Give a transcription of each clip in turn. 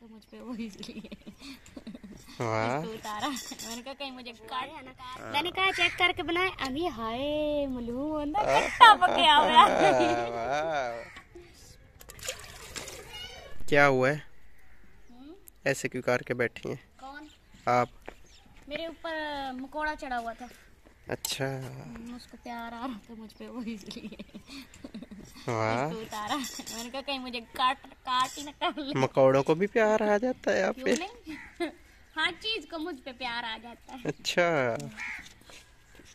था मुझ पे, वो इसलिए वाह उतारा। मैंने कहा कहीं मुझे काट है ना, मैंने कहा चेक करके बनाए। अभी हाय मलू कट्टा पके क्या हुआ है? ऐसे क्यों करके बैठी हैं? कौन? आप? मेरे ऊपर मकोड़ा चढ़ा हुआ था। अच्छा, उसको प्यार आ रहा था मुझ पे, वो इसलिए वाह उतारा। मैंने कहा कहीं मुझे काट ही ना कर ले। मकोड़ों को भी प्यार आ जाता है आप पे? हर चीज को मुझ पे प्यार आ जाता है। अच्छा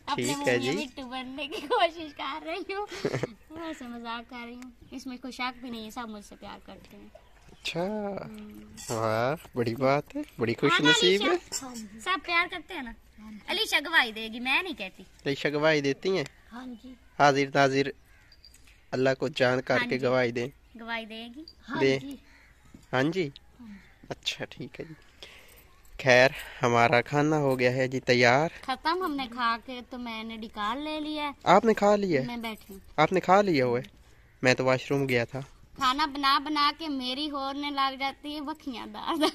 ठीक है जी। मिट्टू बनने की कोशिश कर रही हूँ, वैसे मजाक कर रही हूँ। इसमें कोई शक भी नहीं है, सब मुझसे प्यार करते हैं। अच्छा, वाह बड़ी बात है, बड़ी खुश नसीब है। सब प्यार करते हैं ना। अलीशा गवाही देगी, मैं नहीं कहती। अलीशा गवाही देती हैं? हाँ जी। हाजिर नाजिर अल्लाह को जान करके गवाही दे। गवाही देगी। दे। हाँ जी। अच्छा ठीक है जी। खैर हमारा खाना हो गया है जी तैयार। खत्म हमने खा के, तो मैंने निकाल ले लिया है। आपने खा लिया? मैं बैठी हूँ। आपने खा लिया हुआ? मैं तो वॉशरूम गया था। खाना बना बना के मेरी होने लग जाती है बखियां दादा।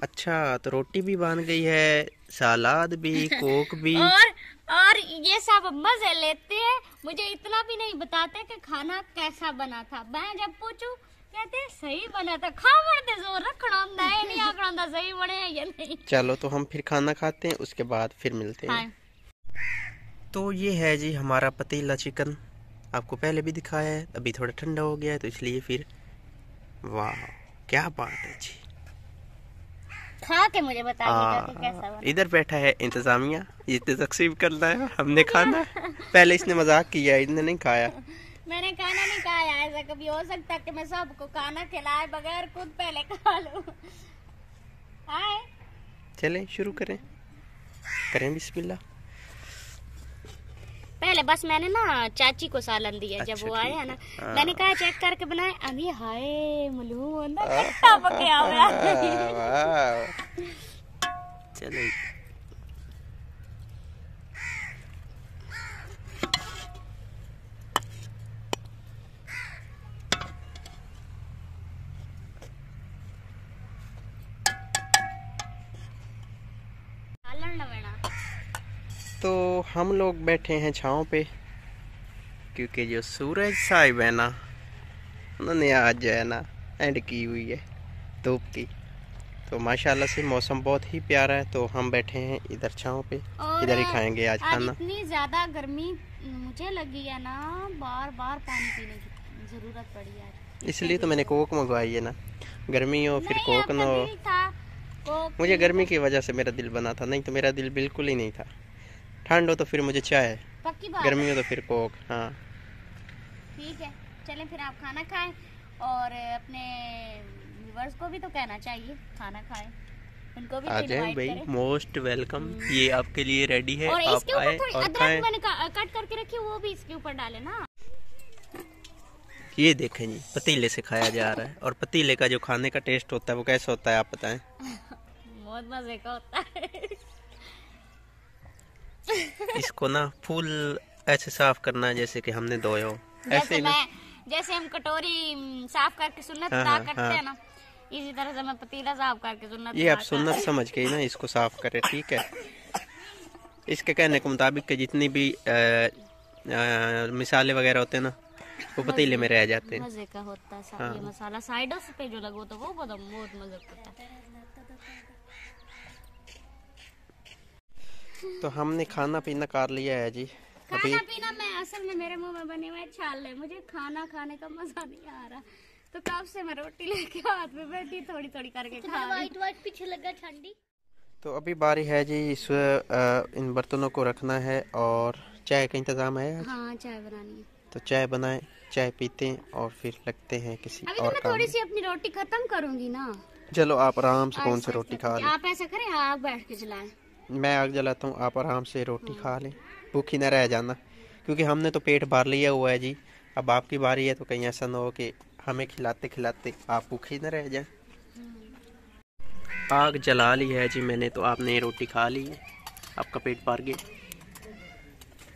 अच्छा, तो रोटी भी बन गई है, सलाद भी, कोक भी, और ये सब मजे लेते हैं। मुझे इतना भी नहीं बताते कि खाना कैसा बना था। मैं जब पूछूं कहते सही बना था। खावड़ दे जोर रखना है, नहीं आकड़ा सही बने हैं या नहीं। चलो तो हम फिर खाना खाते हैं, उसके बाद फिर मिलते हैं। हाँ। तो ये है जी हमारा पतीला चिकन। आपको पहले भी दिखाया है, अभी थोड़ा ठंडा हो गया है तो इसलिए फिर। वाह क्या बात है जी। खा के मुझे बताइएगा कि कैसा बना। इधर बैठा है इंतजामिया, ये तकसीम करना है, हमने खाना। पहले इसने मजाक किया, इसने नहीं खाया। मैंने खाना नहीं खाया। ऐसा कभी हो सकता है कि मैं सबको खाना खिलाए बगैर खुद पहले खा लूं? आए चलें शुरू करें बिस्मिल्लाह। पहले बस मैंने ना चाची को सालन दिया। अच्छा, जब वो आए है ना, मैंने कहा चेक करके बनाए। अभी हाय मलू कट्टा पके चले तो हम लोग बैठे हैं छांव पे, क्योंकि जो सूरज साहिब है ना, उन्होंने आज जो है ना एंड की हुई है धूप की। तो माशाल्लाह से मौसम बहुत ही प्यारा है। तो हम बैठे हैं इधर छांव पे, इधर ही खाएंगे आज खाना। इतनी ज्यादा गर्मी मुझे लगी है ना, बार बार पानी पीने की जरूरत पड़ी है। इसलिए तो मैंने कोक मंगवाई है ना, गर्मी हो फिर कोक ना हो। मुझे गर्मी की वजह से मेरा दिल बना था, नहीं तो मेरा दिल बिल्कुल ही नहीं था। ठंड हो तो फिर मुझे चाय, गर्मी हो तो फिर कोक। हाँ ठीक है, चलें फिर आप खाना खाएं और अपने व्यूअर्स को भी तो कहना चाहिए खाना खाएं, उनको भी आ जाए भाई, मोस्ट वेलकम। ये आपके लिए रेडी है, और आप आए और खाएं। मैंने कट करके रखी, वो भी इसके ऊपर डाले ना। ये देखें जी, पतीले से खाया जा रहा है, और पतीले का जो खाने का टेस्ट होता है वो कैसा होता है आप बताएं? बहुत मजे का होता है। इसको ना फुल ऐसे साफ करना है जैसे कि हमने धोया हो, ऐसे ना। जैसे हम कटोरी साफ करके सुन्नत अदा करते हैं ना, इसी तरह से मैं पतीला साफ करके सुन्नत। ये आप सुन्नत समझ के ना इसको साफ करें, ठीक है? इसके कहने के मुताबिक कि जितनी भी मिसाले वगैरह होते हैं ना, वो पतीले में रह जाते हैं। मजे का होता है। हाँ। ये मसाला साइडों पे जो लगो तो वो बहुत मजे का होता है। तो हमने खाना पीना कर लिया है जी। खाना पीना मैं असल में मेरे मुंह में बने हुए छाल ले, मुझे खाना खाने का मजा नहीं आ रहा। तो कब से मैं रोटी लेके हाथ में बैठी थोड़ी थोड़ी करके खा रही। वाइट पीछे लगा ठंडी। तो अभी बारी है जी इस इन बर्तनों को रखना है, और चाय का इंतजाम है आज। हाँ चाय बनानी है, तो चाय बनाएं, चाय पीते हैं और फिर लगते हैं किसी अभी और तो मैं थोड़ी सी अपनी रोटी खत्म करूंगी ना। चलो आप आराम से कौन सी रोटी खा लें। आप ऐसा करें, आप बैठ के जलाएं, मैं आग जलाता हूँ, आप आराम से रोटी खा लें, भूखी न रह जाना, क्योंकि हमने तो पेट भर लिया हुआ है जी। अब आपकी बारी है, तो कहीं ऐसा ना हो कि हमें खिलाते खिलाते आप भूखे न रह जाएं। आग जला ली है जी मैंने, तो आपने रोटी खा ली है, आपका पेट भर गया।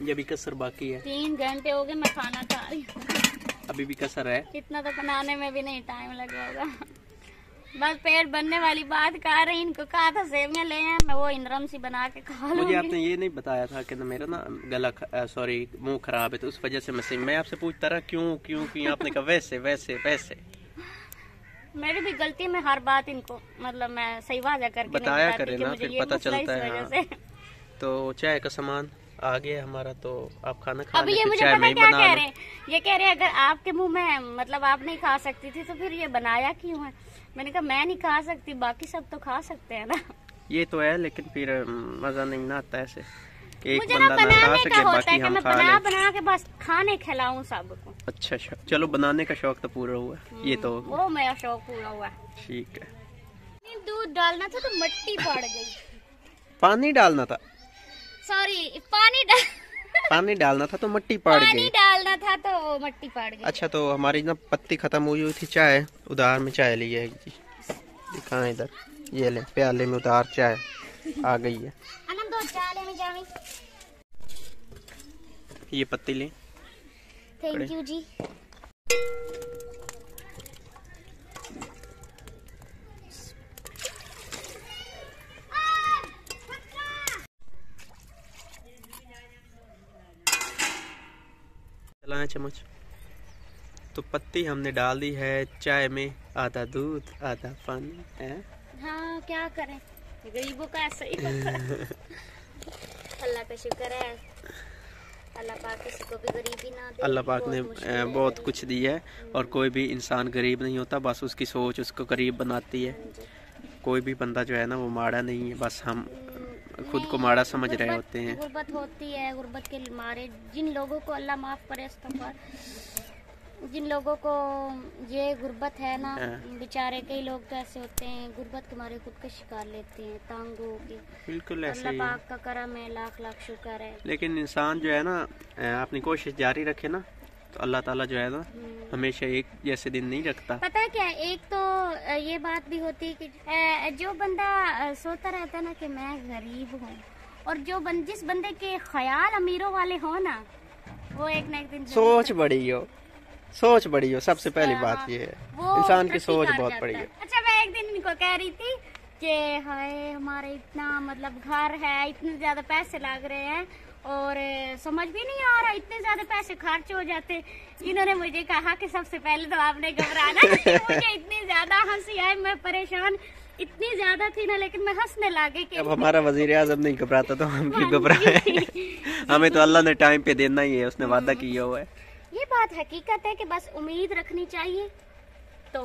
ये भी कसर बाकी है। 3 घंटे हो गए मैं खाना खा रही हूँ, अभी भी कसर है। इतना तो बनाने में भी नहीं टाइम लगा होगा। बस पेट भरने वाली बात कह रही, इनको कहा था सेवियां ले आए, मैं वो इंद्रम सी बना के खा लूंगी। मुझे आपने ये नहीं बताया था कि मेरा ना गला सॉरी मुंह खराब है, तो उस वजह से मैं आपसे पूछता रहा क्यों क्यों क्यों, आपने कहा वैसे वैसे वैसे। मेरी भी गलती, में हर बात इनको मतलब मैं सही वाजा करके बताया करे ना, फिर पता चलता है। हाँ। तो चाय का सामान आ गया हमारा, तो आप खाना खा अभी ये मुझे पता क्या कह रहे हैं, ये कह रहे हैं अगर आपके मुंह में मतलब आप नहीं खा सकती थी तो फिर ये बनाया क्यों है। मैंने कहा मैं नहीं खा सकती, बाकी सब तो खा सकते हैं ना। ये तो है, लेकिन फिर मजा नहीं ना आता ऐसे कि एक मुझे ना बंदा ना खा सके बाकी हम खा लें। बना के बस खाने खिलाऊं सबको। अच्छा चलो, बनाने का शौक तो पूरा हुआ, ये तो वो मेरा शौक पूरा हुआ। ठीक है। दूध डालना था तो मिट्टी पड़ गई। पानी डालना था, सॉरी पानी डालना था तो मिट्टी पड़ गई। पानी डालना था तो वो मिट्टी पड़ गई। अच्छा, तो हमारी ना पत्ती खत्म हुई थी चाय, उधार में चाय ली है जी, दिखाएं इधर, ये ले प्याले में उधार चाय आ गई है। ये पत्ती ले। थैंक यू जी। चलाएं चम्मच। तो पत्ती हमने डाल दी है चाय में, आधा दूध आधा पानी है। हाँ क्या करें, गरीबों का ऐसा ही अल्लाह का शुक्र है, अल्लाह पाक किसी को भी गरीबी ना दे। अल्लाह पाक ने बहुत कुछ दिया है, और कोई भी इंसान गरीब नहीं होता, बस उसकी सोच उसको गरीब बनाती है। कोई भी बंदा जो है ना वो माड़ा नहीं है, बस हम खुद को माड़ा समझ रहे होते हैं। गुर्बत होती है, गुर्बत के मारे जिन लोगों को अल्लाह माफ करे, इस्तग़फ़ार, जिन लोगों को ये गुर्बत है ना, बेचारे कई लोग तो ऐसे होते हैं गुर्बत के मारे खुद का शिकार लेते हैं, तंग हो के। बिल्कुल ऐसे अल्लाह ही पाक का करम है, लाख लाख शुक्र है। लेकिन इंसान जो है ना अपनी कोशिश जारी रखे ना, तो अल्लाह ताला जो है ना हमेशा एक जैसे दिन नहीं रखता। पता है क्या, एक तो ये बात भी होती है कि जो बंदा सोचता रहता है ना कि मैं गरीब हूँ, और जो जिस बंदे के ख्याल अमीरों वाले हो ना, वो एक ना एक दिन सोच बड़ी हो, सबसे पहली बात ये है, इंसान की सोच बहुत बड़ी है। अच्छा, मैं एक दिन इनको कह रही थी कि हाय हमारे इतना मतलब घर है, इतने ज्यादा पैसे लग रहे हैं और समझ भी नहीं आ रहा, इतने ज्यादा पैसे खर्च हो जाते। इन्होंने मुझे कहा कि सबसे पहले तो आपने घबराना। मुझे इतनी ज्यादा हंसी आई, मैं परेशान इतनी ज्यादा थी ना, लेकिन मैं हंसने लगी कि अब हमारा वजीर आज़म नहीं घबराता तो हम क्यों घबराए। हमें तो अल्लाह ने टाइम पे देना ही है, उसने वादा किया हुआ है। ये बात हकीकत है कि बस उम्मीद रखनी चाहिए, तो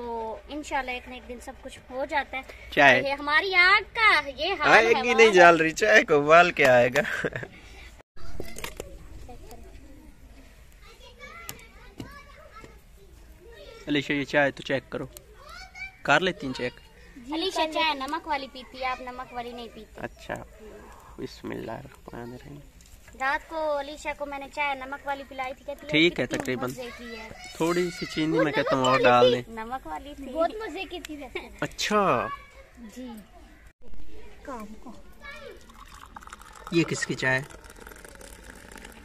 इंशाल्लाह एक न एक दिन सब कुछ हो जाता है। चाय ये हमारी आग का ये हाल है, आएगी नहीं जल रही, चाय को उबाल के आएगा। अलीशा ये चाय तो चेक करो, कर लेती हैं चेक। अलीशा चाय नमक वाली पीती है, आप नमक वाली नहीं पीती। अच्छा, बिस्मिल्लाहिर्रहमानिर्रहीम। रात को अलीशा को मैंने चाय नमक वाली पिलाई थी, कहती है ठीक है, कितनी तकरीबन मजे की है। थोड़ी सी चीनी मैं कहता हूँ और डाल दें। नमक वाली थी, बहुत मजे की थी वैसे। अच्छा जी, काम को ये किसकी चाय?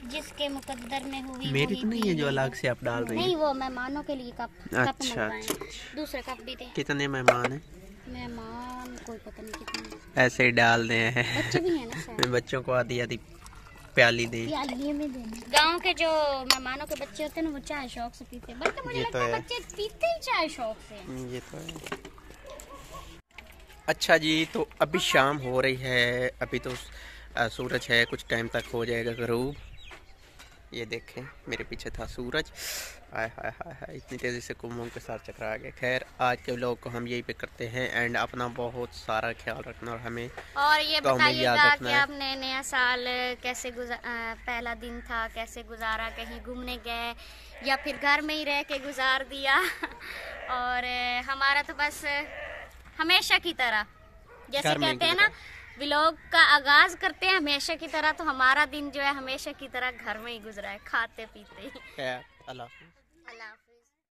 जिसके मुकद्दर में हुई मेरी तो नहीं है जो अलग से आप डाल रही हैं? नहीं, वो मेहमानों के लिए कप अच्छा, अच्छा। दूसरे कप भी थे। कितने मेहमान हैं? मेहमान कोई पता नहीं कितने, ऐसे ही डाल दे हैं। बच्चे भी हैं ना शायद। मैं बच्चों को आधी आधी प्याली दे। गांव के जो मेहमानों के बच्चे होते हैं ना, वो चाय शौक से पीते हैं। बल्कि मुझे लगता है बच्चे पीते ही चाय शौक से। ये तो है। अच्छा जी, तो अभी शाम हो रही है, अभी तो सूरज है, कुछ टाइम तक हो जाएगा गरूब। ये देखें मेरे पीछे था सूरज, हाय हाय हाय हाय, इतनी तेज़ी से कुंभों के साथ चकरा गए। खैर, आज के व्लॉग को हम यही पे करते हैं एंड अपना बहुत सारा ख्याल रखना, और हमें और ये बताइएगा कि है। आपने नया साल कैसे पहला दिन था कैसे गुजारा, कहीं घूमने गए या फिर घर में ही रह के गुजार दिया। और हमारा तो बस हमेशा की तरह, जैसे कहते हैं ना, व्लॉग का आगाज करते हैं हमेशा की तरह, तो हमारा दिन जो है हमेशा की तरह घर में ही गुजरा है, खाते पीते ही। अल्लाह।